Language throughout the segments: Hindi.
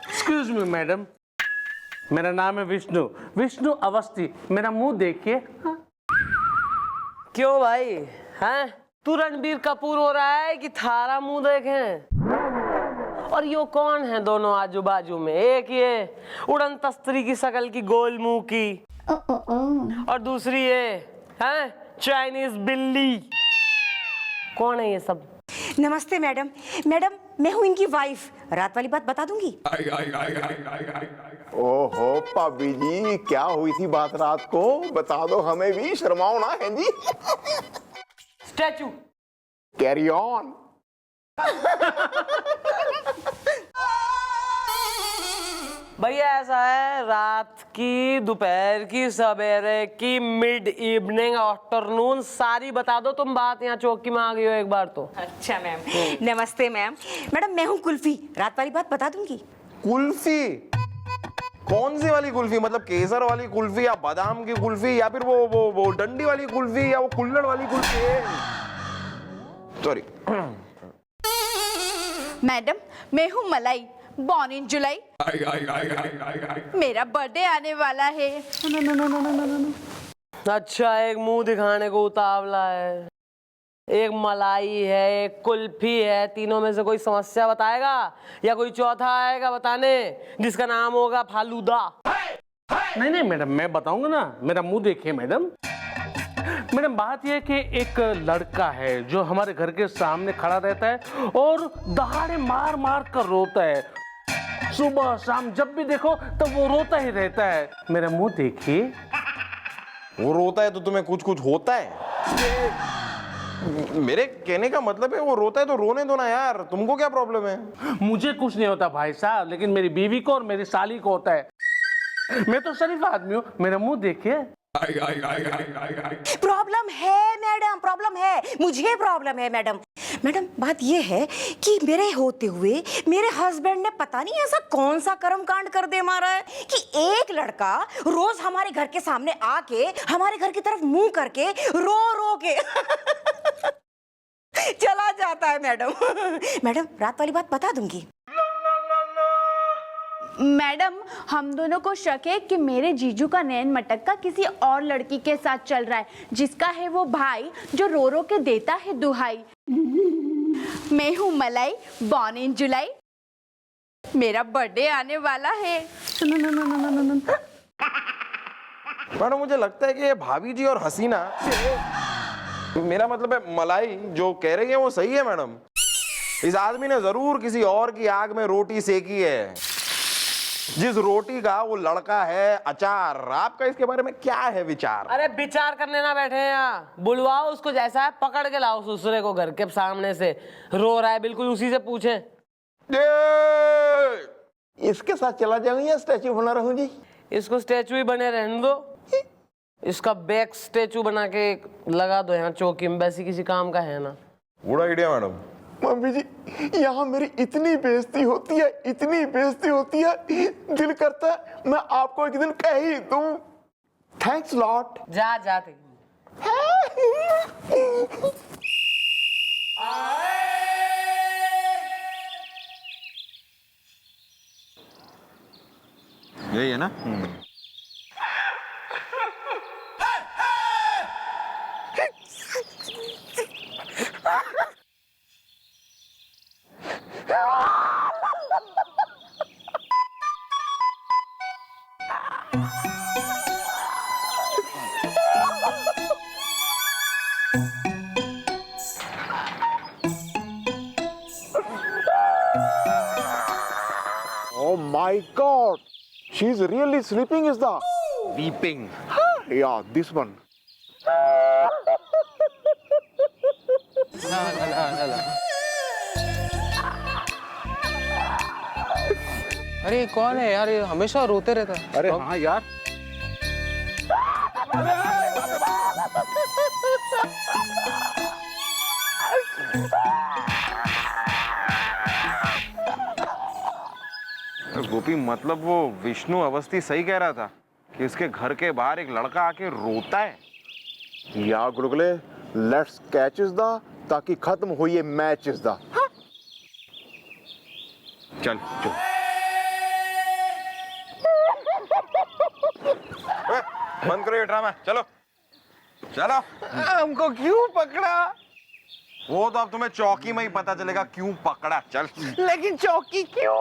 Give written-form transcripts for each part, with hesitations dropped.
एक्सक्यूज मी मैडम, मेरा नाम है विष्णु, विष्णु अवस्थी। मेरा मुंह देखिए। क्यों भाई, हैं? तू रणबीर कपूर हो रहा है कि थारा मुंह देखें? और यो कौन है दोनों आजू बाजू में? एक ये उड़न तस्त्री की शकल की गोल मुंह की, और दूसरी ये हैं चाइनीज बिल्ली। कौन है ये सब? नमस्ते मैडम, मैडम मैं हूँ इनकी वाइफ। रात वाली बात बता दूंगी। ओहो भाभी जी, क्या हुई थी बात रात को? बता दो हमें भी, शर्माओ ना। है जी। स्टैचू। Carry on. भैया ऐसा है, रात की, दोपहर की, सवेरे की, मिड इवनिंग, आफ्टरनून, सारी बता दो तुम बात। यहाँ चौकी में आ गई हो एक बार तो। अच्छा मैम। नमस्ते मैम, मैडम मैं हूँ कुल्फी। रात वाली बात बता दूंगी। कुल्फी? कौन सी वाली कुल्फी? मतलब केसर वाली कुल्फी या बादाम की कुल्फी या फिर वो डंडी वाली कुल्फी या वो कुल्हड़ वाली कुल्फी? सॉरी मैडम मैं हूँ मलाई, बॉर्न इन जुलाई। मेरा बर्थडे आने वाला है। अच्छा, एक मुंह दिखाने को उतावला है, एक मलाई है, एक कुल्फी है। तीनों में से कोई समस्या बताएगा या कोई चौथा आएगा बताने जिसका नाम होगा फालूदा? नहीं नहीं मैडम, मैं बताऊंगा ना। मेरा मुंह देखिए मैडम। मैडम बात यह है कि एक लड़का है जो हमारे घर के सामने खड़ा रहता है और दहाड़े मार मार कर रोता है। सुबह शाम जब भी देखो तब वो रोता ही रहता है। मेरा मुंह देखिए। वो रोता है तो तुम्हें कुछ कुछ होता है? मेरे कहने का मतलब है वो रोता है तो रोने दो ना यार, तुमको क्या प्रॉब्लम है? मुझे कुछ नहीं होता भाई साहब, लेकिन मेरी बीवी को और मेरी साली को होता है। मैं तो शरीफ आदमी हूँ। मेरा मुंह देखिए। प्रॉब्लम है मैडम, प्रॉब्लम है, मुझे प्रॉब्लम है मैडम। मैडम बात ये है कि मेरे होते हुए मेरे हस्बैंड ने पता नहीं ऐसा कौन सा कर्म कांड कर दे मारा है कि एक लड़का रोज हमारे घर के सामने आके हमारे घर की तरफ मुंह करके रो रो के चला जाता है मैडम। मैडम रात वाली बात बता दूंगी। मैडम हम दोनों को शक है कि मेरे जीजू का नैन मटक्का किसी और लड़की के साथ चल रहा है, जिसका है वो भाई जो रो रो के देता है दुहाई। मैं हूँ मलाई, बॉर्न इन जुलाई। मेरा बर्थडे आने वाला है। मैडम मुझे लगता है कि ये भाभी जी और हसीना, मेरा मतलब है मलाई, जो कह रही है वो सही है मैडम। इस आदमी ने जरूर किसी और की आग में रोटी सेकी है, जिस रोटी का वो लड़का है अचार। आपका इसके बारे में क्या है विचार? अरे विचार करने ना बैठे हैं यहाँ, बुलवाओ उसको, जैसा है पकड़ के लाओ ससुरे को घर के सामने से। रो रहा है बिल्कुल उसी से पूछें। इसके साथ चला जाऊं या स्टैचू बना रहूं जी? इसको स्टैचू ही बने रहने दो। इसका बैक स्टैचू बना के लगा दो यहाँ चौकी में, वैसे किसी काम का है ना। Good idea madam. मम्मी जी यहाँ मेरी इतनी बेइज्जती होती है, इतनी बेइज्जती होती है, दिल करता है मैं आपको एक दिन कह ही दूं। Thanks lot. जा जा ते। यही है ना? Oh my God! She's really sleeping, is the weeping? Yeah, this one. अरे कौन है यार, ये हमेशा रोते रहता है। अरे हाँ यार। गोपी मतलब वो विष्णु अवस्थी सही कह रहा था कि इसके घर के बाहर एक लड़का आके रोता है। या गुरुगले, लेट्स कैच इज द, ताकि खत्म हो ये मैच इज द। चल चल बंद करो ये ड्रामा, चलो चलो। हमको क्यों पकड़ा? वो तो अब तुम्हें चौकी में ही पता चलेगा क्यों पकड़ा। चल। लेकिन चौकी क्यों?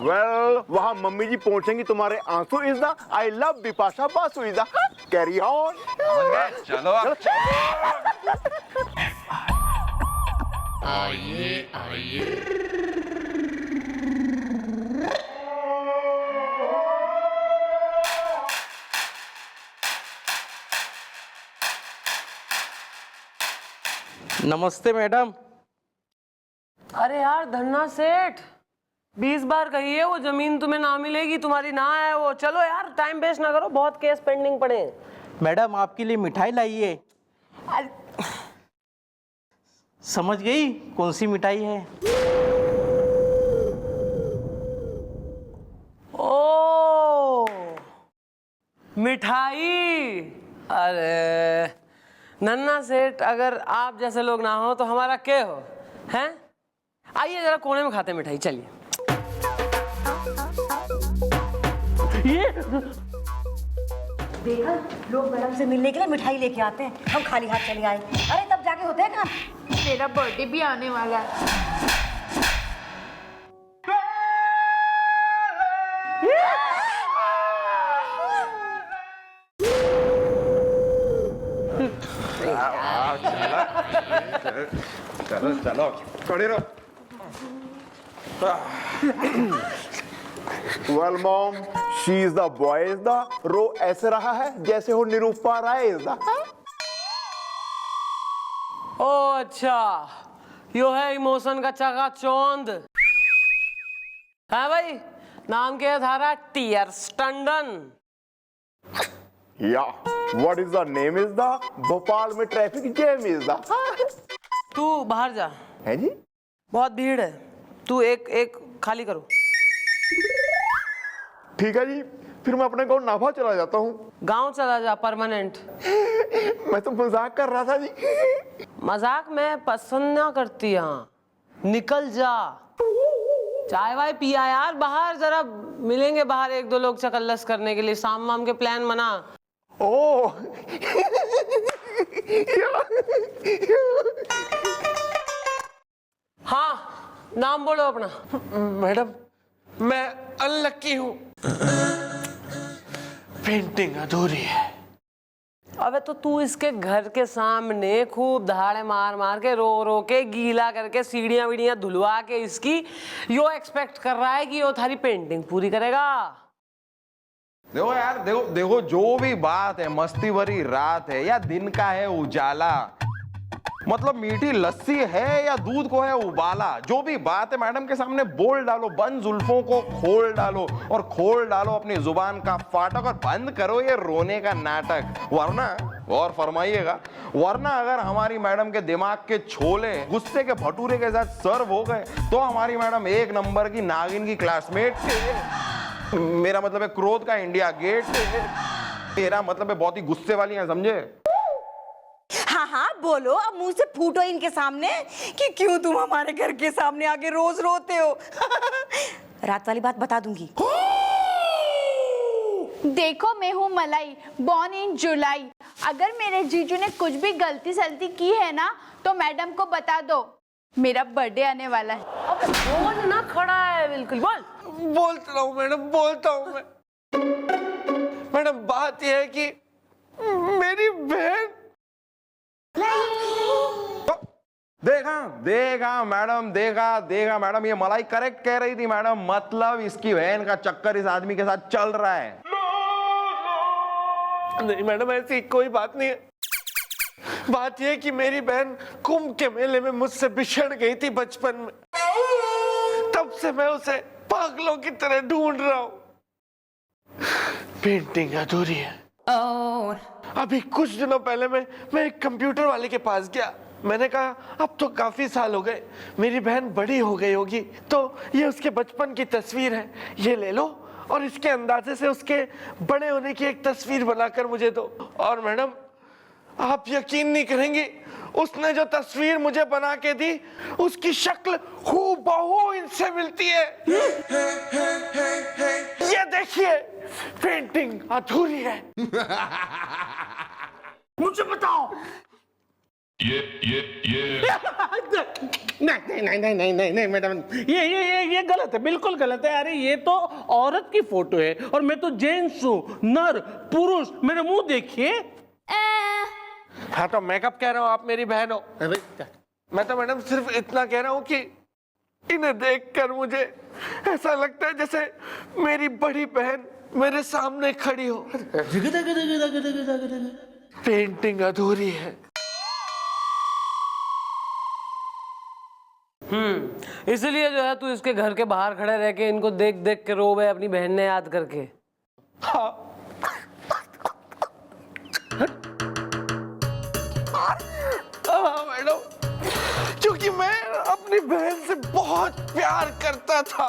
वेल वहाँ मम्मी जी पहुंचेंगी तुम्हारे आंसू is the I love Bipasha Basu is the carry on. चलो अब नमस्ते मैडम। अरे यार धन्ना सेठ, 20 बार कही है वो जमीन तुम्हें ना मिलेगी, तुम्हारी ना है वो। चलो यार टाइम वेस्ट ना करो, बहुत केस पेंडिंग पड़े हैं। मैडम आपके लिए मिठाई लाई है। समझ गई कौन सी मिठाई है? ओ मिठाई। अरे नन्ना सेठ, अगर आप जैसे लोग ना हो तो हमारा क्या हो हैं? आइए जरा कोने में खाते हैं मिठाई, चलिए। देखा, लोग मैडम से मिलने के लिए मिठाई लेके आते हैं, हम खाली हाथ चले आए। अरे तब जाके होते हैं काम। मेरा बर्थडे भी आने वाला है। चलो चलो खड़े रहो। Well mom she is the boy is the रो ऐसे रहा है जैसे हो निरूपा राय इज द। ओ अच्छा, यो है इमोशन का चकाचौंध है भाई। नाम क्या है थारा? टीयर्स टंडन। या what is the name is the Bhopal में ट्रैफिक जैम इज द। तू बाहर जा, है जी। बहुत भीड़ है। तू एक खाली करो। ठीक है जी, फिर मैं अपने गाँव नाभा चला जाता हूँ। गांव चला जा परमानेंट। मैं तो मजाक कर रहा था जी। मजाक मैं पसंद ना करती। यहाँ निकल जा, चाय वाय पिया यार, बाहर जरा मिलेंगे बाहर एक दो लोग चकल्लस करने के लिए, शाम वाम के प्लान बना। ओ हाँ नाम बोलो अपना। मैडम मैं अनलक्की हूँ, पेंटिंग अधूरी है। अबे तो तू इसके घर के सामने खूब दहाड़े मार मार के रो रो के गीला करके सीढ़ियां वीढ़ियां धुलवा के इसकी यो एक्सपेक्ट कर रहा है कि वो थारी पेंटिंग पूरी करेगा। देखो यार, देखो देखो जो भी बात है, मस्ती भरी रात है या दिन का है उजाला, मतलब मीठी लस्सी है या दूध को है उबाला, जो भी बात है मैडम के सामने बोल डालो, बंद जुल्फों को खोल डालो और खोल डालो अपनी जुबान का फाटक और बंद करो ये रोने का नाटक। वरना और फरमाइएगा, वरना अगर हमारी मैडम के दिमाग के छोले गुस्से के भटूरे के साथ सर्व हो गए तो हमारी मैडम एक नंबर की नागिन की क्लासमेट, मेरा मतलब है क्रोध का इंडिया गेट, मेरा मतलब है बहुत ही गुस्से वाली हैं, समझे? हाँ हाँ बोलो, अब मुंह से फूटो इनके सामने कि क्यों तुम हमारे घर के सामने आके रोज रोते हो। रात वाली बात बता दूंगी। देखो मैं हूँ मलाई, बॉर्न इन जुलाई। अगर मेरे जीजू ने कुछ भी गलती सलती की है ना तो मैडम को बता दो, मेरा बर्थडे आने वाला है। अबे बोल ना, खड़ा है बिल्कुल, बोल। बोलता हूँ मैडम, बोलता हूँ मैं। मैडम बात यह है कि मेरी बहन। देखा देखा मैडम, देखा मैडम, ये मलाई करेक्ट कह रही थी मैडम, मतलब इसकी बहन का चक्कर इस आदमी के साथ चल रहा है। नहीं मैडम ऐसी कोई बात नहीं है। बात यह है कि मेरी बहन कुंभ के मेले में मुझसे बिछड़ गई थी बचपन में, तब से मैं उसे पागलों की तरह ढूंढ रहा हूँ। पेंटिंग अधूरी है। अभी कुछ दिनों पहले मैं एक कंप्यूटर वाले के पास गया। मैंने कहा अब तो काफी साल हो गए, मेरी बहन बड़ी हो गई होगी, तो ये उसके बचपन की तस्वीर है, ये ले लो और इसके अंदाजे से उसके बड़े होने की एक तस्वीर बनाकर मुझे दो। और मैडम आप यकीन नहीं करेंगी, उसने जो तस्वीर मुझे बना के दी उसकी शक्ल हूबहू इनसे मिलती है। ये देखिए, पेंटिंग अधूरी है। मुझे बताओ। नहीं मैडम, ये गलत है, बिल्कुल गलत है। अरे ये तो औरत की फोटो है और मैं तो जेंट्स हूँ, नर पुरुष। मेरा मुंह देखिए। हाँ तो मैं कब कह रहा हूँ आप मेरी बहन हो? मैं तो मैडम सिर्फ इतना कह रहा हूँ कि इन्हें देखकर मुझे ऐसा लगता है जैसे मेरी बड़ी बहन मेरे सामने खड़ी हो। पेंटिंग अधूरी है। इसलिए जो है तू इसके घर के बाहर खड़े रह के इनको देख देख के रो बे अपनी बहन ने याद करके। हाँ मैडम, क्योंकि मैं अपनी बहन से बहुत प्यार करता था।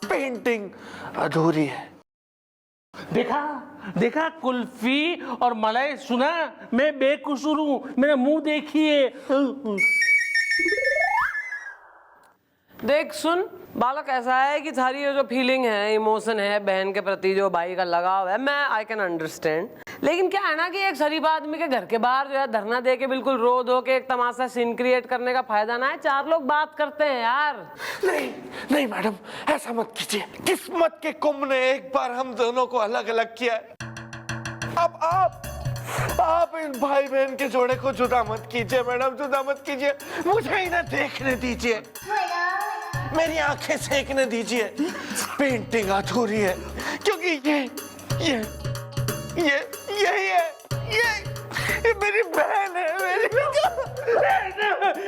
पेंटिंग अधूरी है। देखा कुल्फी और मलाई। सुना, मैं बेकसूर हूँ, मेरा मुंह देखिए। देख सुन बालक, ऐसा है कि थारी ये जो फीलिंग है, इमोशन है बहन के प्रति, जो भाई का लगाव है, मैं आई कैन अंडरस्टैंड। लेकिन क्या है ना कि एक शरीफ आदमी के घर के बाहर जो है धरना दे के बिल्कुल रो धो के एक तमाशा सीन क्रिएट करने का फायदा ना है। चार लोग बात करते हैं यार। नहीं नहीं मैडम, ऐसा मत कीजिए। किस्मत के कुंभ ने एक बार हम दोनों को अलग अलग किया है। अब आप इन भाई बहन के जोड़े को जुदा मत कीजिए मैडम, जुदा मत कीजिए। मुझे इन्हें देखने दीजिए, मेरी आंखें सेकने दीजिए। पेंटिंग अधूरी है क्योंकि यही है, ये मेरी बहन है।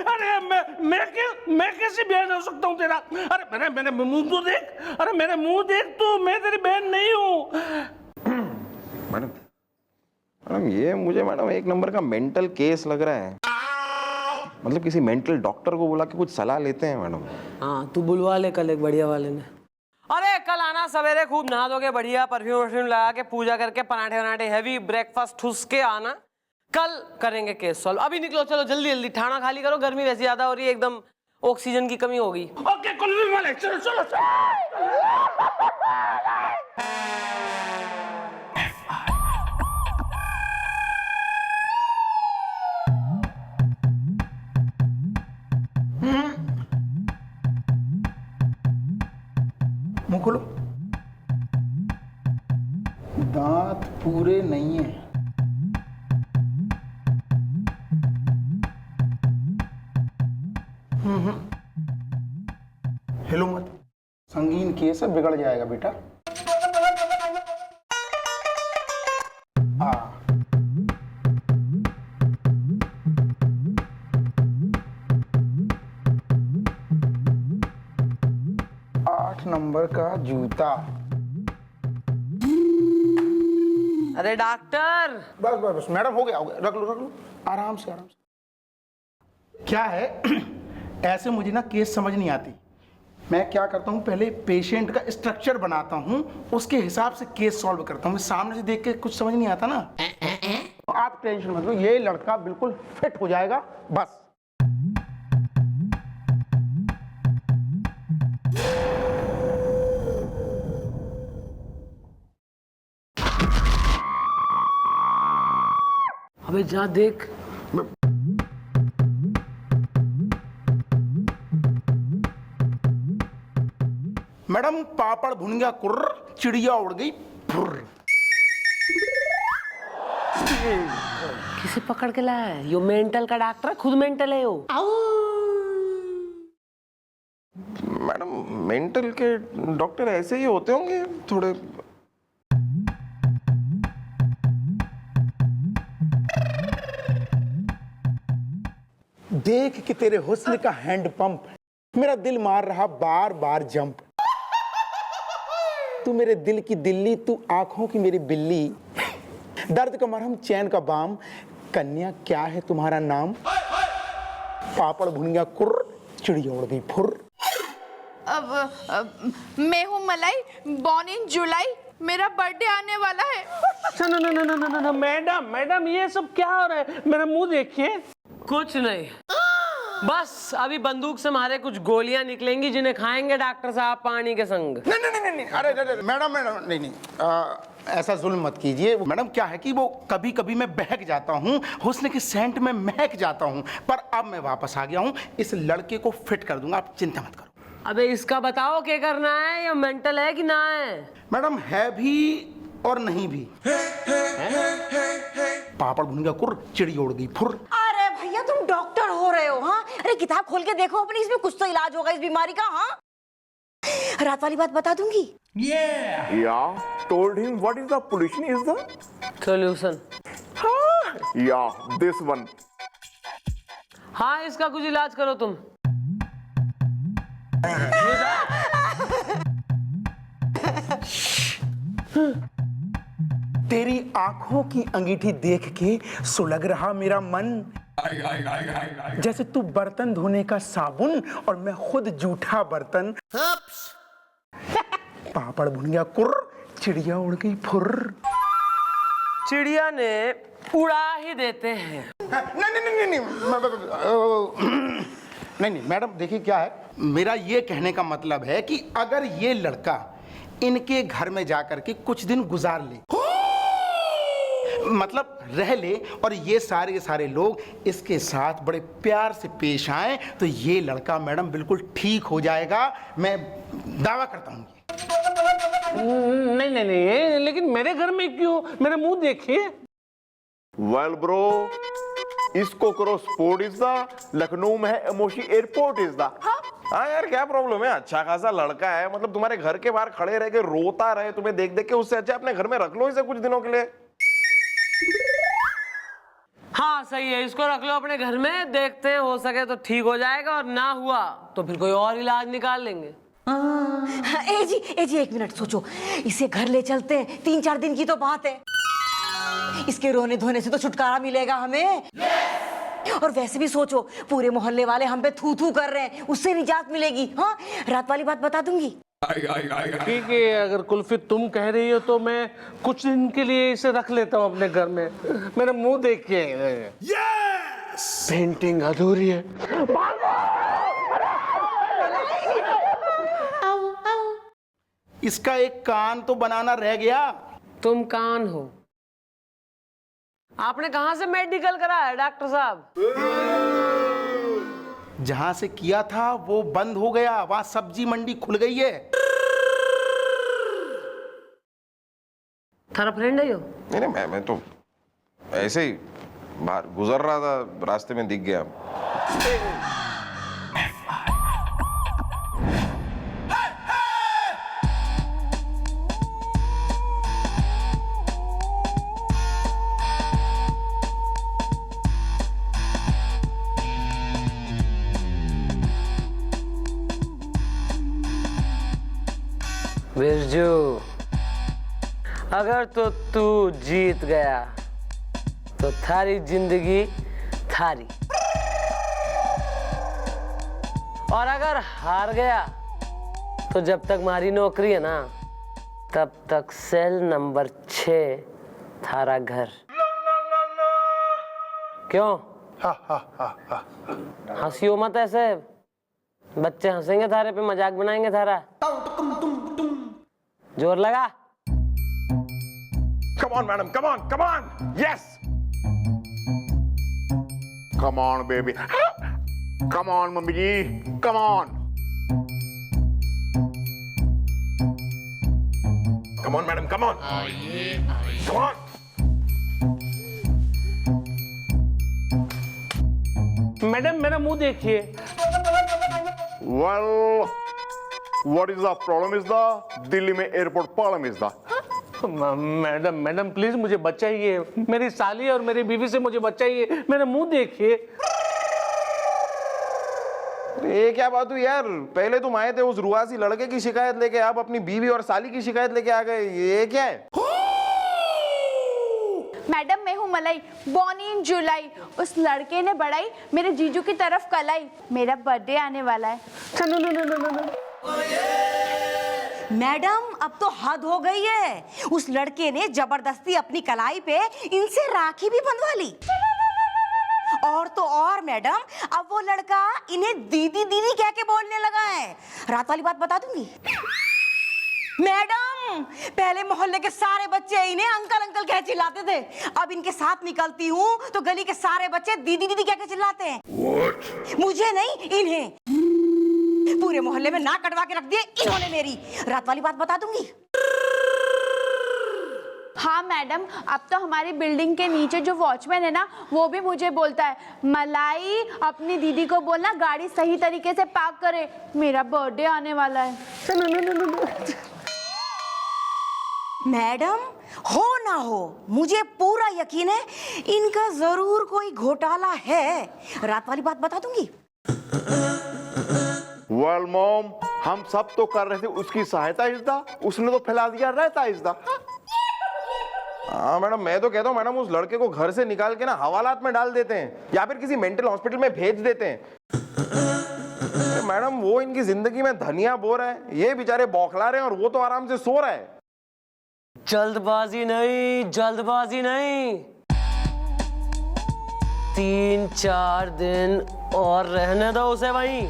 अरे मैं कैसे बहन हो सकता हूँ तेरा? अरे मेरे मुंह तो देख। अरे मेरे मुंह देख तू, मैं तेरी बहन नहीं हूँ। मैडम ये मुझे मैडम एक नंबर का मेंटल केस लग रहा है। मतलब किसी मेंटल डॉक्टर को बुला के कुछ सलाह लेते हैं मैडम। हाँ तू बुलवा ले कल एक बढ़िया वाले ने। अरे कल आना सवेरे, खूब नहा धो के बढ़िया परफ्यूम वर्फ्यूम लगा के पूजा करके पराठे वराठे हैवी ब्रेकफास्ट ठूस के आना। कल करेंगे केस सॉल्व। अभी निकलो, चलो जल्दी जल्दी, ठाना खाली करो, गर्मी वैसे ज्यादा हो रही है, एकदम ऑक्सीजन की कमी होगी। ओके कुल्फी वाले, चलो चलो मुंह खोलो। दांत पूरे नहीं है। हिलो मत, संगीन केस है, बिगड़ जाएगा बेटा। आ 8 नंबर का जूता। अरे डॉक्टर, बस मैडम, हो गया रख लो आराम से। क्या है ऐसे मुझे ना केस समझ नहीं आती। मैं क्या करता हूँ, पहले पेशेंट का स्ट्रक्चर बनाता हूँ, उसके हिसाब से केस सॉल्व करता हूँ। सामने से देख के कुछ समझ नहीं आता ना। आप टेंशन मत लो, ये लड़का बिल्कुल फिट हो जाएगा। बस अबे जा देख। मैडम, पापड़ भुन गया कुर्र, चिड़िया उड़ गई फुर्र। किसे पकड़ के लाया है? यो मेंटल का डॉक्टर है, खुद मेंटल है यो। मैडम मेंटल के डॉक्टर ऐसे ही होते होंगे थोड़े। देख कि तेरे हुस्न का हैंड पंप, मेरा दिल मार रहा बार बार जंप। तू मेरे दिल की दिल्ली, तू आंखों की मेरी बिल्ली। दर्द का मरहम, चैन का बाम, कन्या क्या है तुम्हारा नाम? पापड़ भुन गया कुर्र, चिड़िया उड़ गई फुर्र। मैं हूँ मलाई, बॉर्न इन जुलाई, मेरा बर्थडे आने वाला है। अच्छा, no, no, no, no, no, no, madam ये सब क्या हो रहा है? मेरा मुंह देखिए। कुछ नहीं, बस अभी बंदूक से मारे कुछ गोलियां निकलेंगी जिन्हें खाएंगे डॉक्टर साहब पानी के संग। नहीं, अरे मैडम नहीं, ऐसा जुल्म मत कीजिए। मैडम क्या है कि वो कभी कभी मैं बहक जाता हूँ, हुस्न के सेंट में महक जाता हूँ, पर अब मैं वापस आ गया हूँ। इस लड़के को फिट कर दूंगा, आप चिंता मत करो। अबे इसका बताओ क्या करना है, या मेंटल है कि ना है? मैडम है भी और नहीं भी। पापड़ भुन गया कुर, चिड़ी उड़ गई फुर। अरे भैया तुम डॉक्टर हो रहे हो? हाँ, अरे किताब खोल के देखो अपनी, इसमें कुछ तो इलाज होगा इस बीमारी का। हाँ, रात वाली बात बता दूंगी। Yeah, told him what is the pollution is the? Solution. Yeah, this one. हाँ, इसका कुछ इलाज करो तुम। तेरी आंखों की अंगीठी देख के सुलग रहा मेरा मन, जैसे तू बर्तन धोने का साबुन और मैं खुद जूठा बर्तन। पापड़ भुन गया कुर, चिड़िया उड़ गई फुर। चिड़िया ने उड़ा ही देते हैं। नहीं मैडम देखिए क्या है, मेरा ये कहने का मतलब है कि अगर ये लड़का इनके घर में जाकर के कुछ दिन गुजार ले, मतलब रह ले, और ये सारे के सारे लोग इसके साथ बड़े प्यार से पेश आए, तो ये लड़का मैडम बिल्कुल ठीक हो जाएगा। मैं दावा करता हूँ। नहीं, लेकिन मेरे घर में क्यों? मेरा मुंह देखिए। Well bro, इसको करो स्पोर्ट इज द, लखनऊ में है एमोशी एयरपोर्ट इज द। हाँ यार क्या प्रॉब्लम है? अच्छा खासा लड़का है, मतलब तुम्हारे घर के बाहर खड़े रह के रोता रहे तुम्हें देख देख के, उससे अच्छा अपने घर में रख लो इसे कुछ दिनों के लिए। हाँ सही है, इसको रख लो अपने घर में, देखते हैं हो सके तो ठीक हो जाएगा, और ना हुआ तो फिर कोई और इलाज निकाल लेंगे। ए जी 1 मिनट सोचो, इसे घर ले चलते हैं, 3-4 दिन की तो बात है। इसके रोने धोने से तो छुटकारा मिलेगा हमें। और वैसे भी सोचो, पूरे मोहल्ले वाले हम पे थू थू कर रहे हैं, उससे निजात मिलेगी। हाँ, रात वाली बात बता दूंगी। ठीक है, अगर कुल्फी तुम कह रही हो तो मैं कुछ दिन के लिए इसे रख लेता हूँ अपने घर में। मेरा मुंह देखिए। पेंटिंग अधूरी है। इसका एक कान तो बनाना रह गया। तुम कान हो? आपने कहां से मेडिकल करा है डॉक्टर साहब? जहां से किया था वो बंद हो गया, वहां सब्जी मंडी खुल गई है। थारा फ्रेंड है यो? नहीं, मैं तो ऐसे ही बाहर गुजर रहा था, रास्ते में दिख गया। बिरजू, अगर तो तू जीत गया तो थारी जिंदगी थारी, और अगर हार गया तो जब तक हमारी नौकरी है ना, तब तक सेल नंबर 6 थारा घर। क्यों हंसियो मत ऐसे, बच्चे हंसेंगे थारे पे, मजाक बनाएंगे थारा। जोर लगा। Come on madam, come on, yes. Come on baby, come on mummy ji, come on. Come on madam, come on. Come on. Madam मेरा मुंह देखिए। Well, what is the problem is the, Delhi में airport problem is the. Madam please मुझे बचाइए, मेरी साली और मेरी बीवी से मुझे बचाइए। मेरा मुंह देखिए। ये क्या बात हुई यार? पहले तुम आए थे उस रुआसी लड़के की शिकायत लेके, आप अपनी बीवी और साली की शिकायत लेके आ गए, ये क्या है? मैडम मैं हूँ मलाई, बॉर्न इन जुलाई। उस लड़के ने बढ़ाई मेरे जीजू की तरफ कलाई। मेरा बर्थडे आने वाला है। नो। मैडम अब तो हद हो गई है। उस लड़के ने जबरदस्ती अपनी कलाई पे इनसे राखी भी बंधवा ली। और तो और मैडम, अब वो लड़का इन्हें दीदी दीदी कह के बोलने लगा है। रात वाली बात बता दूंगी मैडम, पहले मोहल्ले के सारे बच्चे इन्हें अंकल अंकल कह चिल्लाते थे। अब इनके साथ निकलती हूँ तो गली के सारे बच्चे दीदी दीदी कह के चिल्लाते हैं। What? मुझे नहीं, इन्हें। पूरे मोहल्ले में नाक कटवा के रख दिए इन्होंने मेरी। रात वाली बात बता दूंगी। हाँ मैडम, अब तो हमारी बिल्डिंग के नीचे जो वॉचमैन है ना, वो भी मुझे बोलता है, मलाई अपनी दीदी को बोलना गाड़ी सही तरीके से पार्क करे, मेरा बर्थडे आने वाला है। मैडम, हो ना हो, मुझे पूरा यकीन है इनका जरूर कोई घोटाला है। रात वाली बात बता दूंगी। वेल मॉम, हम सब तो कर रहे थे उसकी सहायता इज्दा, उसने तो फैला दिया रहता इज्दा। हाँ मैडम, मैं तो कहता हूँ मैडम, उस लड़के को घर से निकाल के ना हवालात में डाल देते हैं या फिर किसी मेंटल हॉस्पिटल में भेज देते हैं। मैडम, वो इनकी जिंदगी में धनिया बो रहा है, ये बेचारे बौखला रहे हैं और वो तो आराम से सो रहा है। जल्दबाजी नहीं, जल्दबाजी नहीं। 3-4 दिन और रहने दो उसे वहीं।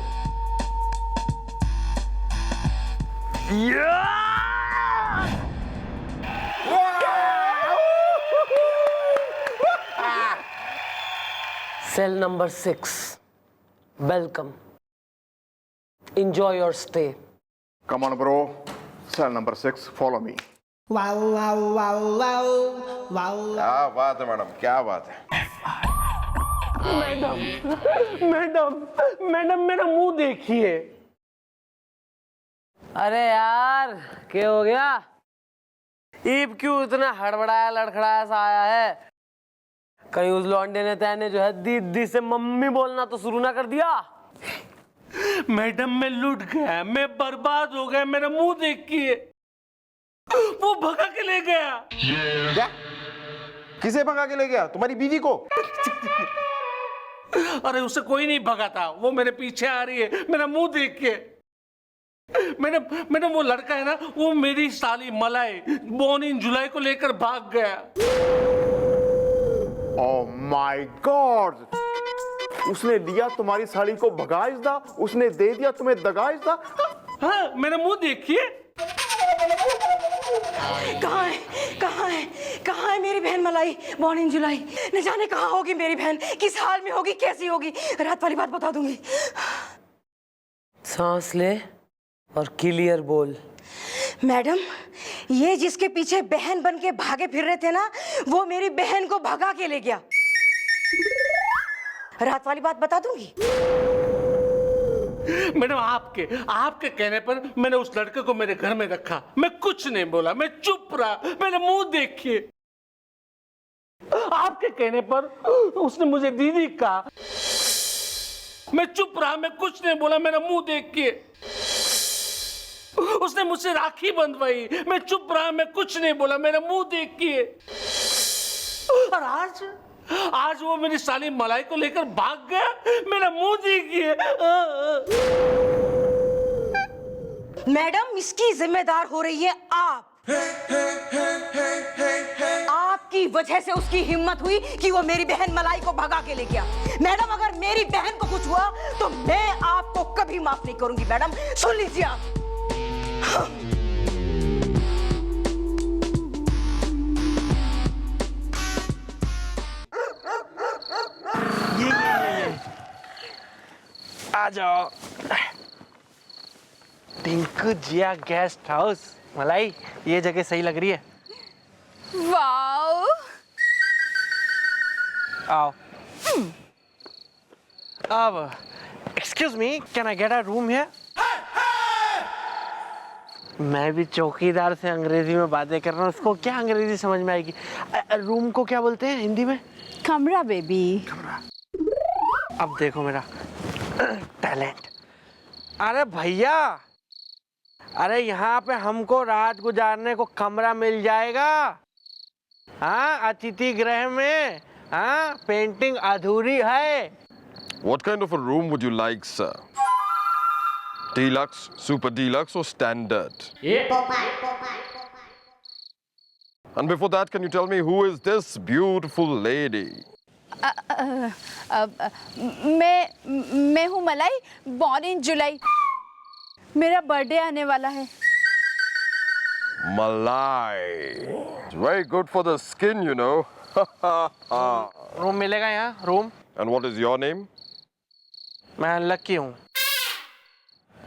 Cell number 6. Welcome. Enjoy your stay. Come on bro, cell number 6, follow me. क्या बात है मैडम, क्या बात है। मैडम मैडम मेरा मुंह देखिए। अरे यार, क्या हो गया? ईब क्यों इतना हड़बड़ाया लड़खड़ाया सा आया है? कहीं उस लौंडे ने तैने जो है दीदी से मम्मी बोलना तो शुरू ना कर दिया? मैडम मैं लूट गया, मैं बर्बाद हो गया, मेरा मुंह देखिए। वो भगा के ले गया। क्या? किसे भगा के ले गया? तुम्हारी बीवी को? अरे उसे कोई नहीं भगा था, वो मेरे पीछे आ रही है, मेरा मुंह देख के। मैडम वो लड़का है ना, वो मेरी साली मलाई बोर्न इन जुलाई को लेकर भाग गया। ओह माय गॉड, उसने दिया तुम्हारी साली को भगा इज्दा, उसने दे दिया तुम्हें दगा इज्दा। हाँ, मेरा मुंह देखिए। कहाँ है मेरी बहन मलाई बोर्न इन जुलाई? न जाने कहाँ होगी मेरी बहन, किस हाल में होगी, कैसी होगी। रात वाली बात बता दूंगी। सांस ले और क्लियर बोल। मैडम, ये जिसके पीछे बहन बन के भागे फिर रहे थे ना, वो मेरी बहन को भगा के ले गया। रात वाली बात बता दूंगी। मैडम आपके कहने पर मैंने उस लड़के को मेरे घर में रखा, मैं कुछ नहीं बोला, मैं चुप रहा, मेरा मुंह देखिए। आपके कहने पर उसने मुझे दीदी कहा, मैं चुप रहा, मैं कुछ नहीं बोला, मेरा मुंह देखिए। उसने मुझसे राखी बंधवाई, मैं चुप रहा, मैं कुछ नहीं बोला, मेरा मुंह देखिए। और आज वो मेरी साली मलाई को लेकर भाग गया, मेरा मुंह देखिए। मैडम, इसकी जिम्मेदार हो रही है आप। आपकी वजह से उसकी हिम्मत हुई कि वो मेरी बहन मलाई को भगा के ले गया। मैडम, अगर मेरी बहन को कुछ हुआ तो मैं आपको कभी माफ नहीं करूंगी। मैडम सुन लीजिए आप। आ जाओ। टिंकू जिया गेस्ट हाउस। मलाई, ये जगह सही लग रही है। वाओ। आओ। अब excuse me, can I get a room here? मैं भी चौकीदार से अंग्रेजी में बातें कर रहा हूँ, उसको क्या अंग्रेजी समझ में आएगी? रूम को क्या बोलते हैं हिंदी में? कमरा बेबी। कमरा। अब देखो मेरा टैलेंट। अरे भैया, अरे यहाँ पे हमको रात गुजारने को कमरा मिल जाएगा। हाँ, अतिथि गृह में। हाँ, पेंटिंग अधूरी है। What kind of a room would you like, sir? Deluxe, super deluxe, or standard? And before that, can you tell me who is this beautiful lady? मैं हूँ मलाई, बॉर्न इन जुलाई। मेरा बर्थडे आने वाला है। Malai. It's very good for the skin, you know. Room मिलेगा यहाँ? Room? And what is your name? मैं अनलक्की हूँ,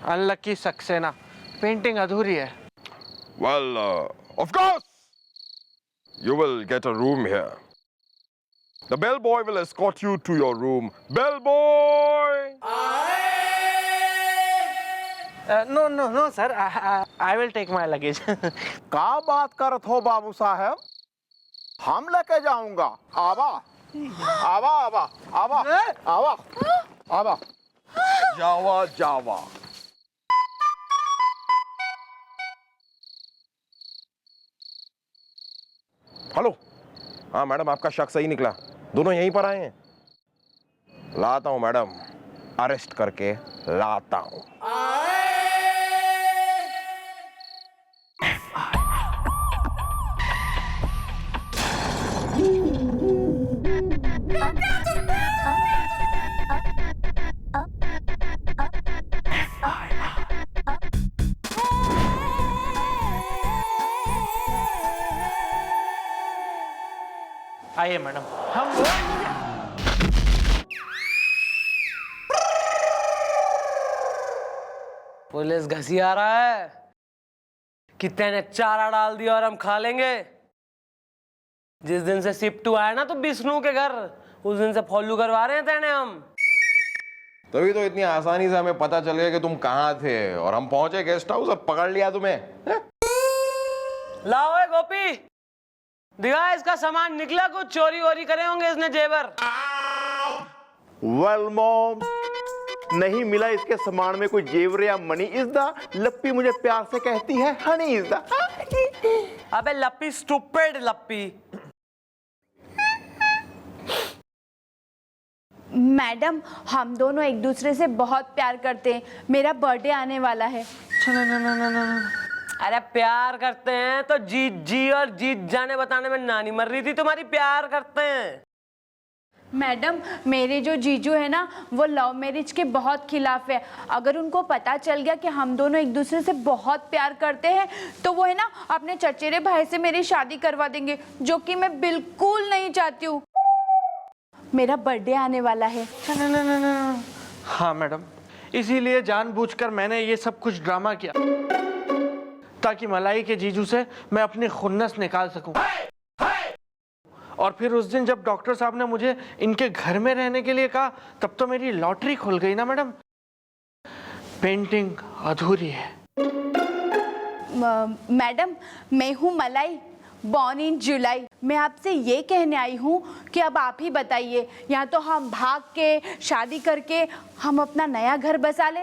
अनलक्की सक्सेना। पेंटिंग अधूरी है। Well, of course, you will get a room here. The bellboy will escort you to your room. Bellboy! No no no sir, I will take my luggage. का बात करत हो बाबू साहब? हम लेके जाऊंगा। आवा आवा आवा आवा आवा आवा जावा जावा। हेलो। हाँ मैडम, आपका शक सही निकला, दोनों यहीं पर आए हैं। लाता हूँ मैडम, अरेस्ट करके लाता हूँ। आइए मैडम, हम पुलिस घसिया रहा है कि तेने चारा डाल दिया और हम खा लेंगे। जिस दिन से सिप्टू आया ना तो विष्णु के घर, उस दिन से फॉलो करवा रहे हैं तेने हम। तभी तो इतनी आसानी से हमें पता चल गया कि तुम कहाँ थे और हम पहुंचे गेस्ट हाउस और पकड़ लिया तुम्हें। लाओ ए गोपी, दिखा इसका सामान निकला, कुछ चोरी वोरी करे होंगे इसने जेवर। वेल मॉम, नहीं मिला इसके सामान में कोई जेवर या मनी। इज द लप्पी मुझे प्यार से कहती है हनी इज द। अबे लप्पी, स्टूपिड लप्पी। मैडम, हम दोनों एक दूसरे से बहुत प्यार करते हैं। मेरा बर्थडे आने वाला है। अरे प्यार करते हैं तो जीत जी और जीत जाने बताने में नानी मर रही थी तुम्हारी। प्यार करते हैं मैडम, मेरे जो जीजू है ना, वो लव मैरिज के बहुत खिलाफ है। अगर उनको पता चल गया कि हम दोनों एक दूसरे से बहुत प्यार करते हैं तो वो है ना अपने चचेरे भाई से मेरी शादी करवा देंगे, जो कि मैं बिल्कुल नहीं चाहती हूँ। मेरा बर्थडे आने वाला है। हाँ मैडम, इसीलिए जानबूझकर मैंने ये सब कुछ ड्रामा किया ताकि मलाई के जीजू से मैं अपनी खुन्नस निकाल सकूं। और फिर उस दिन जब डॉक्टर साहब ने मुझे इनके घर में रहने के लिए कहा, तब तो मेरी लॉटरी खुल गई ना मैडम। पेंटिंग अधूरी है। मैडम, मैं हूँ मलाई, बॉर्न इन जुलाई। मैं आपसे ये कहने आई हूँ कि अब आप ही बताइए, या तो हम भाग के शादी करके हम अपना नया घर बसा ले,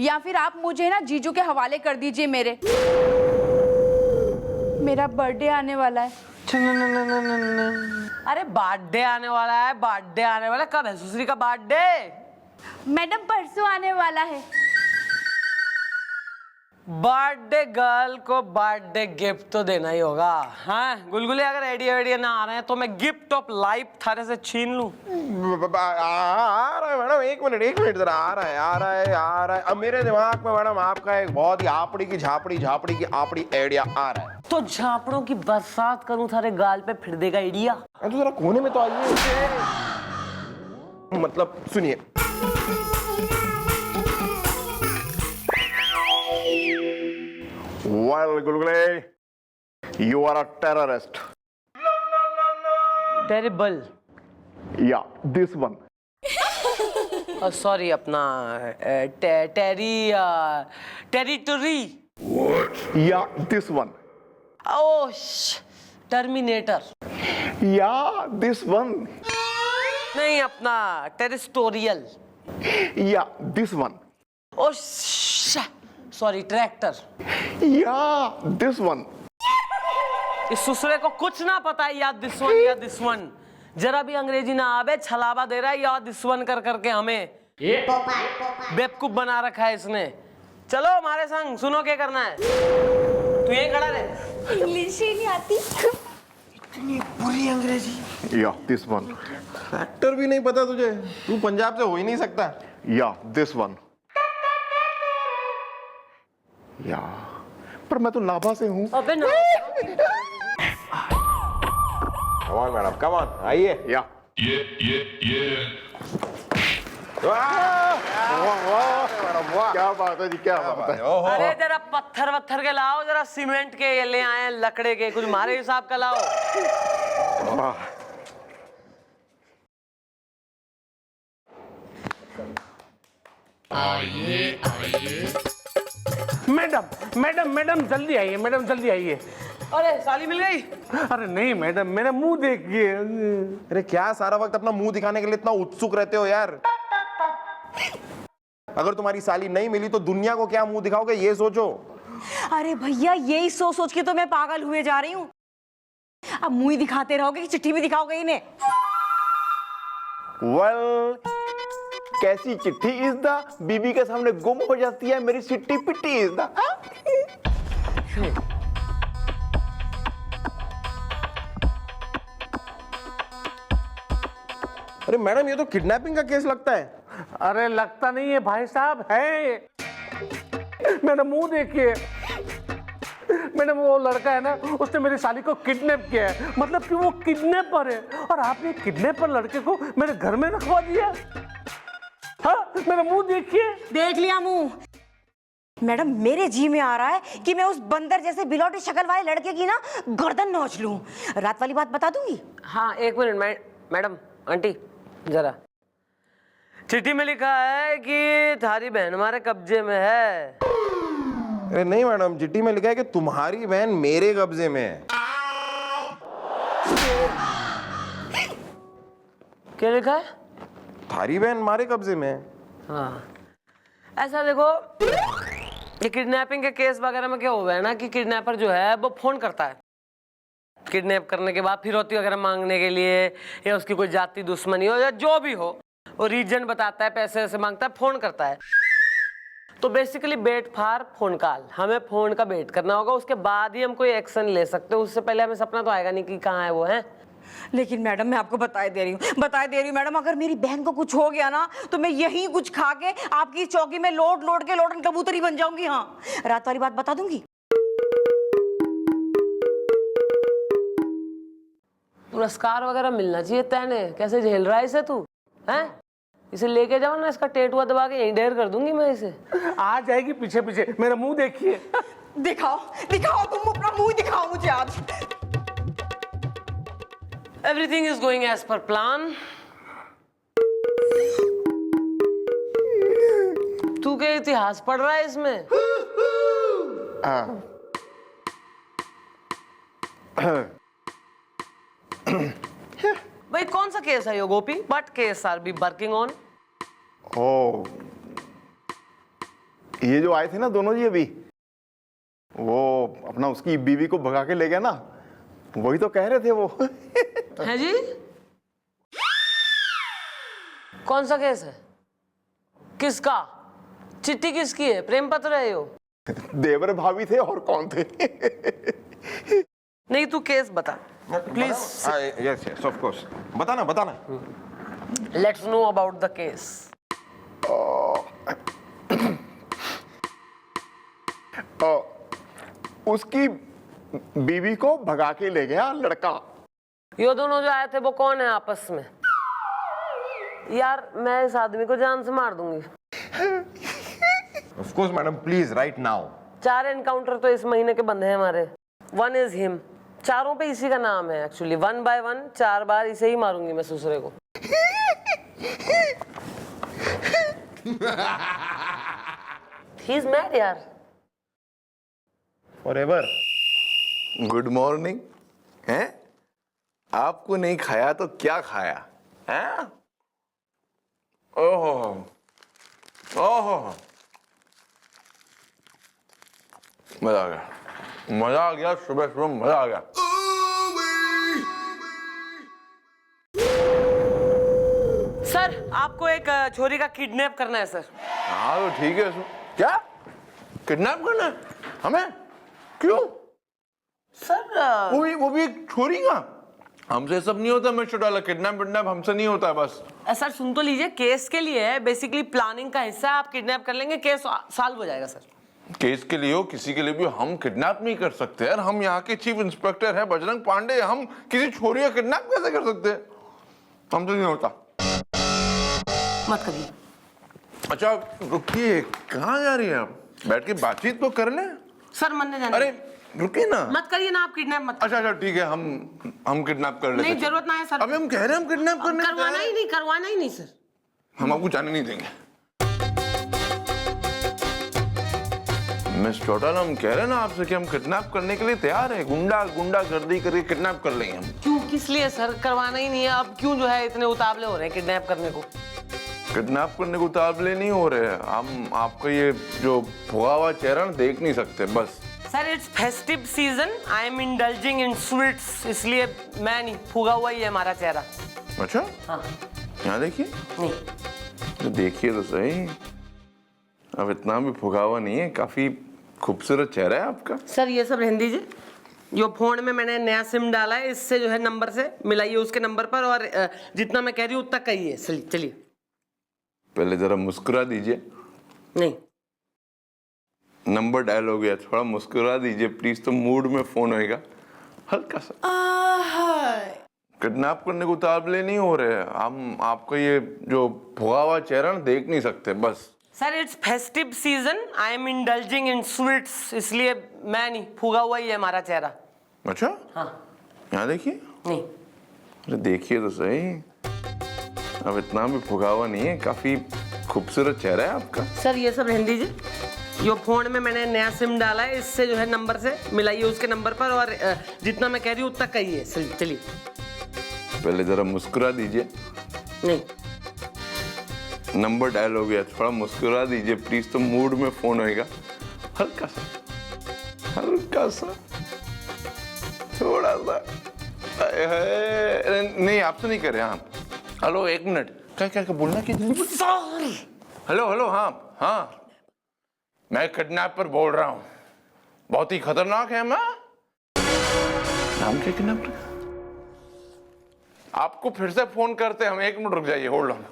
या फिर आप मुझे ना जीजू के हवाले कर दीजिए। मेरा बर्थडे आने वाला है। अरे बर्थडे आने वाला है, बर्थडे आने वाला। कब है सुसरी का बर्थडे? मैडम, परसों आने वाला है। बर्थडे गर्ल को बर्थडे गिफ्ट तो देना ही होगा। हाँ गुलगुले, अगर आइडिया आइडिया ना आ रहे हैं तो मैं गिफ्ट ऑफ लाइफ थारे से छीन लूं। आ रहा है मैडम, एक मिनट जरा। आ रहा है। अब मेरे दिमाग में मैडम आपका एक बहुत ही आपड़ी की झापड़ी की आपड़ी आइडिया आ रहा है। तो झापड़ों की बरसात करूं थारे गाल पे, फिर देगा आइडिया। तो जरा कोने में तो आइए। मतलब सुनिए, Well, Gulgule, you are a terrorist. Terrible. Yeah, this one. Sorry, अपना territory. Yeah, this one. Oh, terminator. Yeah, this one. नहीं, अपना territorial. Yeah, this one. Oh sorry, tractor. Yeah, this one. इस सुसरे को कुछ ना पता है, या दिस वन। जरा भी अंग्रेजी ना आवे, छलावा दे रहा है या दिस वन कर करके हमें। बेवकूफ बना रखा है इसने। चलो हमारे संग, सुनो क्या करना है। तू यहीं खड़ा रहे। इंग्लिश ही नहीं आती। पूरी अंग्रेजी। या दिस वन, फैक्टर भी नहीं पता तुझे? तू पंजाब से हो ही नहीं सकता। या दिस वन। या पर मैं तो नाभा से हूँ। अबे ना। Come on madam, come on, आइए। या मैडम वाह, क्या बात है जी, क्या बात है। ओहो। अरे जरा पत्थर वत्थर के लाओ, जरा सीमेंट के ये ले आए, लकड़े के, कुछ हमारे हिसाब का लाओ। वाह। मैडम मैडम मैडम जल्दी आइए, मैडम जल्दी आइए। अरे साली मिल गई। अरे नहीं मैडम, मेरा मुंह देखिए। अरे क्या सारा वक्त अपना मुंह दिखाने के लिए इतना उत्सुक रहते हो यार? अगर तुम्हारी साली नहीं मिली तो दुनिया को क्या मुंह दिखाओगे, ये सोचो। अरे भैया, यही सोच सोच के तो मैं पागल हुए जा रही हूँ। अब मुंह ही दिखाते रहोगे कि चिट्ठी भी दिखाओगे इन्हें? वेल, कैसी चिट्ठी इस दा बीबी के सामने गुम हो जाती है, मेरी सिट्टी पिट्टी इस दा। अरे मैडम, ये तो किडनैपिंग का केस लगता है। अरे लगता नहीं है भाई साहब, है। मेरा मुंह देखिए मैडम, वो लड़का है ना, उसने मेरी साली को किडनैप किया है। मतलब कि वो किडनैपर है, और आपने किडनैपर लड़के को मेरे घर में रखवा दिया। हाँ, मेरा मुंह देखिए। देख लिया मुंह। मैडम, मेरे जी में आ रहा है कि मैं उस बंदर जैसे बिलौटी शक्ल वाले लड़के की ना गर्दन नोच लूं। रात वाली बात बता दूंगी। हाँ एक मिनट मैडम, आंटी जरा। चिट्ठी में लिखा है कि थारी बहन हमारे कब्जे में है। अरे नहीं मैडम, चिट्ठी में लिखा है कि तुम्हारी बहन मेरे कब्जे में है। क्या लिखा है? थारी बहन हमारे कब्जे में है। हाँ, ऐसा देखो, ये किडनैपिंग के केस वगैरह में क्या हुआ है ना कि किडनैपर जो है वो फोन करता है किडनैप करने के बाद फिरौती वगैरह मांगने के लिए, या उसकी कोई जाति दुश्मनी हो या जो भी हो, वो रीजन बताता है, पैसे ऐसे मांगता है, फोन करता है। तो बेसिकली बेट फार फोन कॉल, हमें फोन का वेट करना होगा, उसके बाद ही हम कोई एक्शन ले सकते हो। उससे पहले हमें सपना तो आएगा नहीं कि कहाँ है वो है। लेकिन मैडम, मैं आपको बता दे रही हूँ मैडम, अगर मेरी बहन को कुछ हो गया ना तो मैं यही कुछ खा के आपकी चौकी में लोड लोड के लोडन कबूतरी बन जाऊंगी। हाँ, रात वाली बात बता दूंगी। पुरस्कार वगैरह मिलना चाहिए तेने, कैसे झेल रहा है इसे तू? हैं? इसे लेके जाओ ना, इसका टेटुआ दबा के यहीं ढेर कर दूंगी मैं इसे। आ जाएगी पीछे पीछे, मेरा मुंह देखिए। दिखाओ दिखाओ, तुम अपना मुंह दिखाओ मुझे आज। Everything is going as per plan. तू क्या इतिहास पढ़ रहा है इसमें? भाई कौन सा केस है ये गोपी? What case are we working on? ओ, ये जो आए थे ना दोनों जी अभी, वो अपना उसकी बीवी को भगा के ले गया ना, वही तो कह रहे थे वो। है जी? कौन सा केस है? किसका? चिट्ठी किसकी है? प्रेम पत्र है यो? देवर भाभी थे और कौन थे। नहीं तू केस बता please. Yes yes of course, बताना बताना। Let's know about the case. उसकी बीवी को भगा के ले गया लड़का। ये दोनों जो आए थे वो कौन है आपस में? यार मैं इस आदमी को जान से मार दूंगी। Of course madam, please right now. 4 encounter तो इस महीने के बंधे हैं हमारे। 1 is him। चारों पे इसी का नाम है एक्चुअली। 1 by 1 4 बार इसे ही मारूंगी मैं ससुरे को। He is mad यार। फॉरएवर। Good morning. हैं? आपको नहीं खाया तो क्या खाया? हैं? ओहो ओहो, मजा आ गया, मजा आ गया, सुबह सुबह मजा आ गया। सर आपको एक छोरी का किडनैप करना है सर। हाँ तो ठीक है। क्या किडनैप करना है हमें? क्यों? सर वो भी एक छोरी का? हमसे सब नहीं होता मिस्टर डॉलर, किडनैप विडनैप हमसे नहीं होता। बस सर सुन तो लीजिए, केस के लिए है, बेसिकली प्लानिंग का हिस्सा है। आप किडनैप कर लेंगे, केस सॉल्व हो जाएगा सर। केस के लिए हो किसी के लिए भी हम किडनैप नहीं कर सकते यार। हम यहाँ के चीफ इंस्पेक्टर हैं बजरंग पांडे, हम किसी छोरी का किडनैप कैसे कर सकते हैं? हमसे नहीं होता। मत करिए। अच्छा रुकिए, कहाँ जा रही है आप? बैठ के बातचीत तो कर लें। सर मन नहीं जाने। अरे रुकिए ना। मत करिए ना आप किडनैप मत। अच्छा ठीक है, हम किडनैप कर लेते हैं। नहीं जरूरत ना है सर। अबे हम कह रहे हैं हम किडनैप करने करवाना ही नहीं सर। हम आपको जाने नहीं देंगे। मिस चौटाला, हम कह रहे हैं ना आपसे कि हम किडनैप करने के लिए तैयार हैं। गुंडागर्दी करके किडनैप कर लेंगे हम। क्यों, किस लिए सर? करवाना ही नहीं है। अब क्यों जो है इतने उतावले हो रहे हैं किडनैप करने को? किडनैप करने को उतावले नहीं हो रहे हैं हम। आपका ये जो भुआ हुआ चेहरा देख नहीं सकते बस। Sir it's festive season, I am indulging in sweets, इसलिए मैं नहीं, फूगा हुआ ही है हमारा चेहरा। अच्छा हाँ। यहाँ देखिए। नहीं तो देखिए तो सही, अब इतना भी फुगा हुआ नहीं है, काफी खूबसूरत चेहरा है आपका। सर ये सब रहने दीजिए। जो फोन में मैंने नया सिम डाला है, इससे जो है नंबर से मिलाइए उसके नंबर पर, और जितना मैं कह रही हूँ उतना कहिए। चलिए। पहले जरा मुस्कुरा दीजिए। नहीं नंबर डायल हो गया, थोड़ा मुस्कुरा दीजिए प्लीज, तो मूड में फोन होएगा हल्का सा। किडनैप करने को उतावले नहीं हो रहे हैं हम। आपका ये जो भुआ हुआ चेहरा देख नहीं सकते बस। Sir it's festive season, I am indulging in sweets, इसलिए मैं नहीं, फूगा हुआ ही है हमारा चेहरा। अच्छा हाँ। यहाँ देखिए। नहीं अरे देखिए तो सही, अब इतना भी फुगा हुआ नहीं है, काफी खूबसूरत चेहरा है आपका। सर ये सब रहने दीजिए। जो फोन में मैंने नया सिम डाला है, इससे जो है नंबर से मिलाइए उसके नंबर पर, और जितना मैं कह रही हूँ उतना कहिए। चलिए। पहले जरा मुस्कुरा दीजिए। नहीं नंबर डायल हो गया, थोड़ा मुस्कुरा दीजिए प्लीज, तो मूड में फोन होएगा हल्का सा थोड़ा सा। नहीं आपसे नहीं कर रहे। हाँ हेलो, एक मिनट। क्या बोलना क्या? हेलो हाँ मैं किडनैपर बोल रहा हूँ, बहुत ही खतरनाक है। मैं नाम क्या किडनैपर? आपको फिर से फोन करते हम, एक मिनट रुक जाइए, होल्ड ऑन।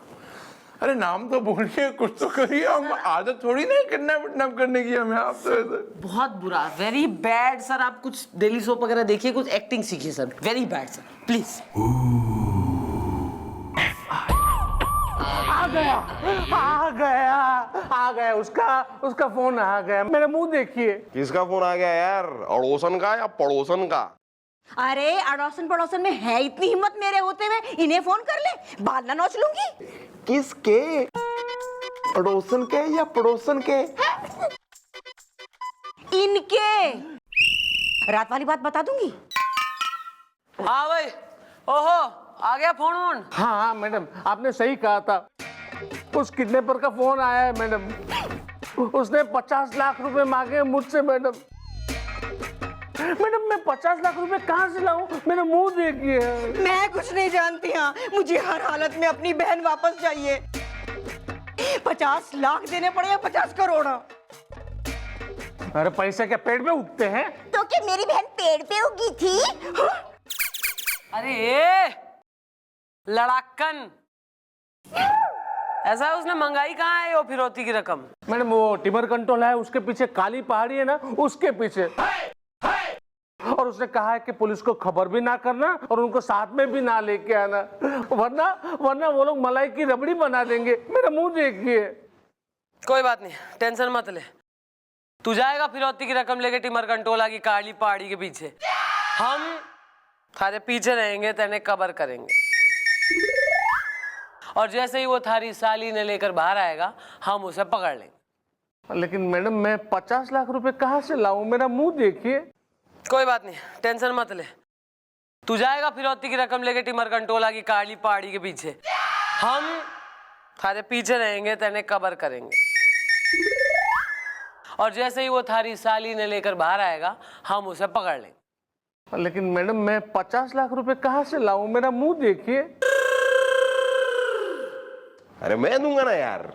अरे नाम तो बोलिए, कुछ तो करिए। हम आदत थोड़ी नहीं किडनैप करने की हमें। आप तो ऐसे बहुत बुरा, वेरी बैड सर। आप कुछ डेली सोप वगैरह देखिए, कुछ एक्टिंग सीखिए sir. Very bad sir, please. आ गया उसका फोन आ गया। मेरा मुंह देखिए। किसका फोन आ गया यार? अड़ोसन का या पड़ोसन का? अरे अड़ोसन पड़ोसन में है इतनी हिम्मत मेरे होते हुए इन्हें फोन कर ले, बाल ना नोच लूंगी। किसके? अड़ोसन के या पड़ोसन के? इनके। रात वाली बात बता दूंगी। हाँ भाई, ओहो आ गया फोन। हाँ मैडम, आपने सही कहा था। उस किडनैपर का फोन आया है मैडम। उसने 50 लाख रुपए मांगे मुझसे मैडम। मैं 50 लाख रुपए कहाँ से लाऊं? मेरा मुंह देखिए। मैं कुछ नहीं जानती। हाँ मुझे हर हालत में अपनी बहन वापस चाहिए। 50 लाख देने पड़े या 50 करोड़? अरे पैसे क्या पेड़ पे उगते हैं? तो क्या मेरी बहन पेड़ पे उगी थी? अरे लड़ाकन, ऐसा उसने मंगाई कहाँ है वो फिरौती की रकम? मैडम वो टिमर कंट्रोल है, उसके पीछे काली पहाड़ी है ना, उसके पीछे। और उसने कहा है कि पुलिस को खबर भी ना करना और उनको साथ में भी ना लेके आना, वरना वो लोग मलाई की रबड़ी बना देंगे। मेरा मुंह देखिए। कोई बात नहीं, टेंशन मत ले। तू जाएगा फिरौती की रकम लेके टिमर कंटोला की काली पहाड़ी के पीछे, हम थारे पीछे रहेंगे, तेने कबर करेंगे। और जैसे ही वो थारी साली ने लेकर बाहर आएगा, हम उसे पकड़ लेंगे। लेकिन मैडम मैं 50 लाख रुपए कहाँ से लाऊं? मेरा मुंह देखिए। कोई बात नहीं, टेंशन मत ले। तू जाएगा फिरौती की रकम लेके टिमर कंटोला की काली पहाड़ी के पीछे, हम थारे पीछे रहेंगे, तेने कबर करेंगे। और जैसे ही वो थारी साली ने लेकर बाहर आएगा, हम उसे पकड़ लेंगे। लेकिन मैडम मैं 50 लाख रुपए कहाँ से लाऊं? मेरा मुंह देखिए। अरे मैं दूंगा ना यार।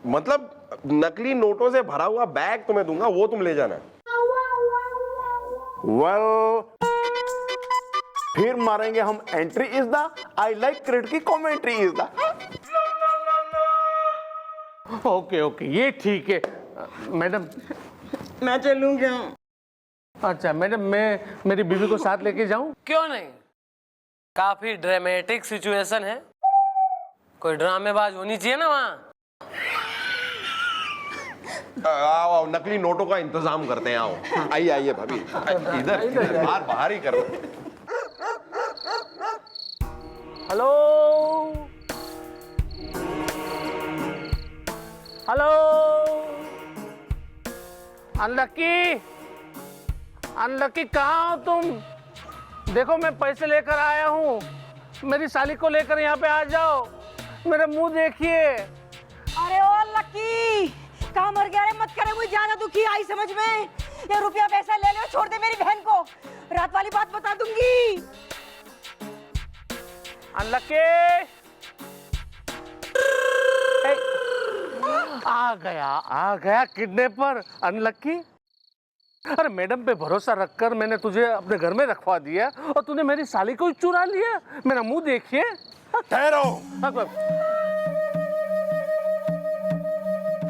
मतलब नकली नोटों से भरा हुआ बैग तुम्हें दूंगा, वो तुम ले जाना। वेल, फिर मारेंगे हम entry is the I like cricket की commentary is the. Okay okay, ये ठीक है। मैडम मैं चलूं क्या? अच्छा मैडम, मैं मेरी बीवी को साथ लेके जाऊं? क्यों नहीं, काफी ड्रामेटिक सिचुएशन है, कोई ड्रामेबाज होनी चाहिए ना वहाँ। आओ आओ, नकली नोटों का इंतजाम करते हैं। आओ आइए आइए भाभी, इधर बाहर बाहर ही कर। हेलो हेलो, अनलकी अनलकी, कहाँ हो तुम? देखो मैं पैसे लेकर आया हूँ, मेरी साली को लेकर यहाँ पे आ जाओ, मेरा मुंह देखिए। अरे ओ लकी, कहाँ मर गया रे? मत करे, मुझे ज्यादा दुखी आई समझ में। ये रुपया पैसा ले लो, छोड़ दे मेरी बहन को, रात वाली बात बता दूंगी। अनलकी, आ गया किडनैपर अनलकी। अरे मैडम पे भरोसा रखकर मैंने तुझे अपने घर में रखवा दिया और तूने मेरी साली को चुरा लिया। मेरा मुंह देखिए। ठहरो,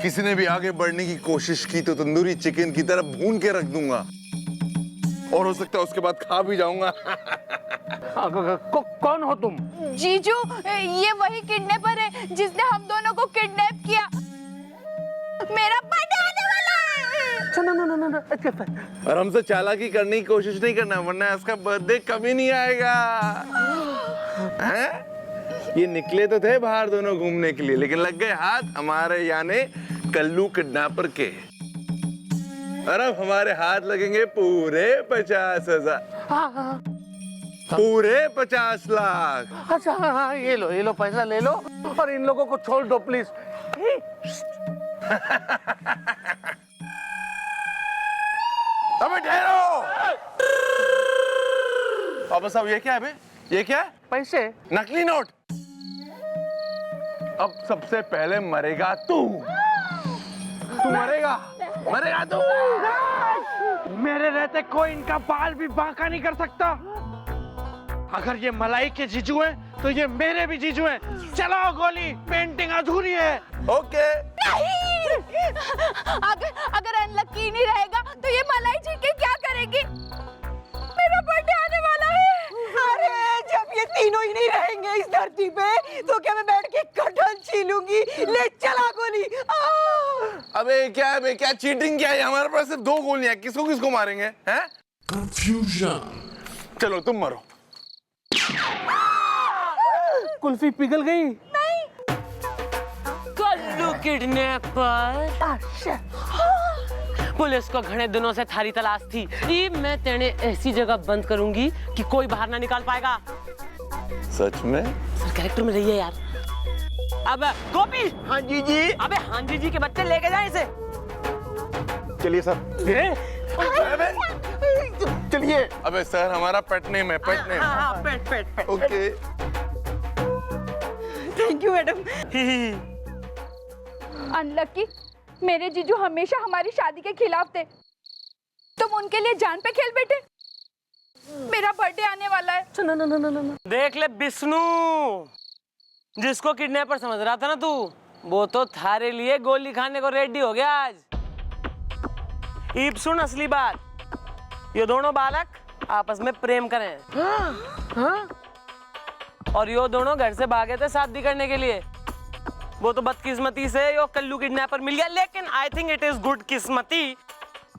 किसी ने भी आगे बढ़ने की कोशिश की तो तंदूरी चिकन की तरह भून के रख दूंगा, और हो सकता है उसके बाद खा भी जाऊंगा। कौन हो तुम? जीजू, ये वही किडनैपर है जिसने हम दोनों को किडनैप किया। मेरा बर्थडे आने वाला है। और हमसे चालाकी करने की कोशिश नहीं करना, वरना इसका बर्थडे कभी नहीं आएगा। हैं? ये निकले तो थे बाहर दोनों घूमने के लिए, लेकिन लग गए हाथ हमारे यानी कल्लू किडनैपर के। और अब हमारे हाथ लगेंगे पूरे 50,000, पूरे 50 लाख। अच्छा हाँ, ये लो पैसा ले लो और इन लोगों को छोड़ दो प्लीज। अबे ठहरो। अब सब ये क्या है बे? ये क्या है? पैसे? नकली नोट। अब सबसे पहले मरेगा तू मरेगा तू। मेरे रहते कोई इनका बाल भी बांका नहीं कर सकता। अगर ये मलाई के जीजू हैं, तो ये मेरे भी जीजू हैं। चलाओ गोली, पेंटिंग अधूरी है। ओके। अगर अनलकी नहीं रहेगा तो ये मलाई जी के क्या करेगी? मेरा बर्थडे आने वाला है। अरे जब ये तीनों ही नहीं रहेंगे इस धरती पे, तो क्या मैं बैठ के कटहल छीलूंगी? ले चला गोली। अबे क्या है बे? क्या चीटिंग क्या है? हमारे पास सिर्फ 2 गोलियां, किसको किसको मारेंगे? हैं? कंफ्यूजन। चलो तुम मरो। कुल्फी पिघल गई। नहीं, कल्लू किडनैपर। पुलिस को घने दिनों से थारी तलाश थी। ये मैं तेने ऐसी जगह बंद करूंगी कि कोई बाहर ना निकाल पाएगा। सच में? सर कैरेक्टर में रहिए यार। अब गोपी। हाँ जी जी। अबे हाँ जी के बच्चे लेके जाए इसे। चलिए सर। चलिए। अबे सर हमारा पेट नेम है, पेट नेम। हाँ, pet. Okay. Thank you madam. Unlucky, मेरे जीजू हमेशा हमारी शादी के खिलाफ थे, तुम उनके लिए जान पे खेल बैठे। मेरा बर्थडे आने वाला है। देख ले विष्णु, जिसको किडनैपर समझ रहा था ना तू, वो तो थारे लिए गोली खाने को रेडी हो गया आज। ईब सुन असली बात, ये दोनों बालक आपस में प्रेम करें। हाँ? और यो दोनों घर से भागे थे शादी करने के लिए। वो तो बदकिस्मती से यो कल्लू किडनैपर मिल गया, लेकिन I think it is good किस्मती,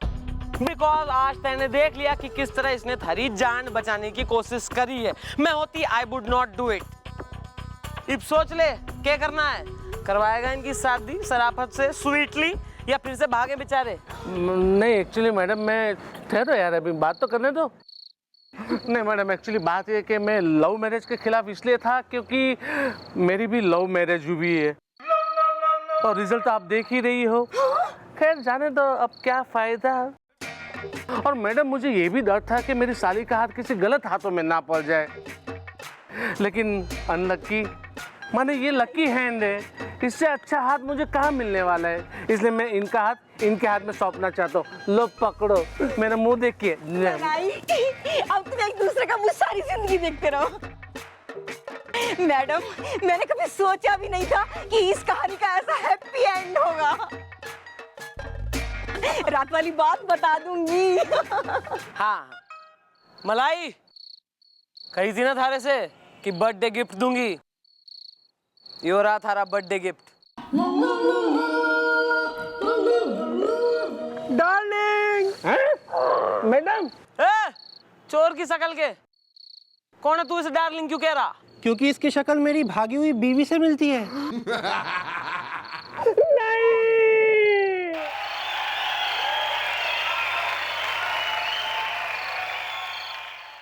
बिकॉज आज मैंने देख लिया कि किस तरह इसने थारी जान बचाने की कोशिश करी है। मैं होती I would not do it. अब सोच ले क्या करना है। करवाएगा इनकी शादी शराफत से, स्वीटली, या फिर से भागे बेचारे? नहीं एक्चुअली मैडम, मैं ठहरो यार, अभी बात तो करने दो। नहीं मैडम, एक्चुअली बात ये कि मैं लव मैरिज के खिलाफ इसलिए था क्योंकि मेरी भी लव मैरिज हुई है और रिजल्ट आप देख ही रही हो। खैर जाने दो, अब क्या फायदा। और मैडम मुझे ये भी डर था कि मेरी साली का हाथ किसी गलत हाथों में ना पड़ जाए, लेकिन अनलकी माने ये लकी हैंड है, इससे अच्छा हाथ मुझे कहाँ मिलने वाला है, इसलिए मैं इनका हाथ इनके हाथ में सौंपना चाहता हूँ। लो पकड़ो, मेरा मुंह देखिए। अब तुम एक दूसरे का मुंह सारी जिंदगी देखते रहो। मैडम, मैंने कभी सोचा भी नहीं था कि इस कहानी का ऐसा हैप्पी एंड होगा। रात वाली बात बता दूंगी। हाँ मलाई, कही थी ना थारे से कि बर्थडे गिफ्ट दूंगी, यो रहा थारा बर्थडे गिफ्ट। डार्लिंग। मैडम, चोर की शकल के, कौन है तू इसे डार्लिंग क्यों कह रहा? क्योंकि इसकी शक्ल मेरी भागी हुई बीवी से मिलती है।